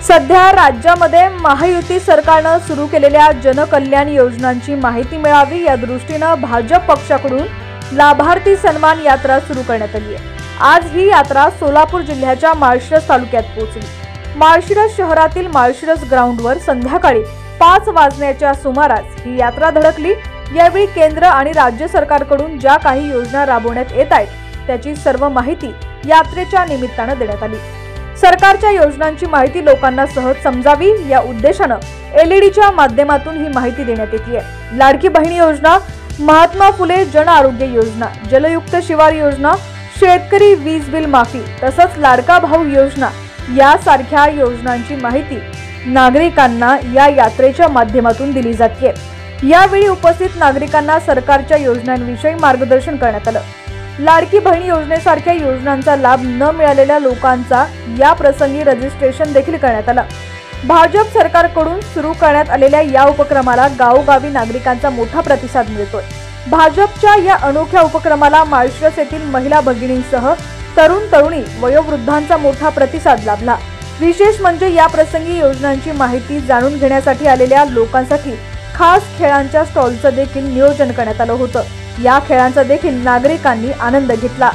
सध्या राज्यामध्ये महायुती सरकारने सुरू केलेल्या जनकल्याण योजनांची माहिती मिळावी या दृष्टीने भाजप पक्षाकडून लाभार्थी सन्मान यात्रा सुरू करण्यात आली आहे। आज ही यात्रा सोलापूर जिल्ह्याच्या माळशिरस तालुक्यात पोहोचली। माळशिरस शहरातील माळशिरस ग्राउंडवर संध्याकाळी 5 वाजण्याच्या सुमारास ही यात्रा धडकली। यावेळी केंद्र आणि राज्य सरकारकडून ज्या काही योजना राबवण्यात येत आहेत त्याची सर्व माहिती यात्रेच्या निमित्ताने देण्यात आली। सरकारच्या योजनांची माहिती लोकांना सहज समजावी या उद्देशाने एलईडीच्या माध्यमातून ही माहिती देण्यात येते। लाडकी बहीण योजना, महात्मा फुले जन आरोग्य योजना, जलयुक्त शिवार योजना, शेतकरी वीज बिल माफी तसंच लाडका भाऊ योजना यासारख्या योजनांची माहिती नागरिकांना या यात्रेच्या माध्यमातून दिली जाते। यावेळी उपस्थित नागरिकांना सरकारच्या योजनांविषयी मार्गदर्शन करण्यात आलं। लाडकी बहीण योजनेसारख्या योजनांचा लाभ न मिळालेल्या लोकांचा या प्रसंगी रजिस्ट्रेशन देखील करण्यात आलं। भाजप सरकारकडून सुरू करण्यात आलेल्या या उपक्रमाला गावोगावी नागरिकांचा मोठा प्रतिसाद मिळतोय। भाजपच्या या अनोख्या उपक्रमाला माळशिरस येथील महिला भगिनींसह तरुण तरुणी वयोवृद्धांचा मोठा प्रतिसाद लाभला। विशेष म्हणजे या प्रसंगी योजनांची माहिती जाणून घेण्यासाठी आलेल्या लोकांसाठी खास खेळांच्या स्टॉलचं देखील नियोजन करण्यात आलं होतं। या खेळांचा देखील नागरिकांनी आनंद घेतला।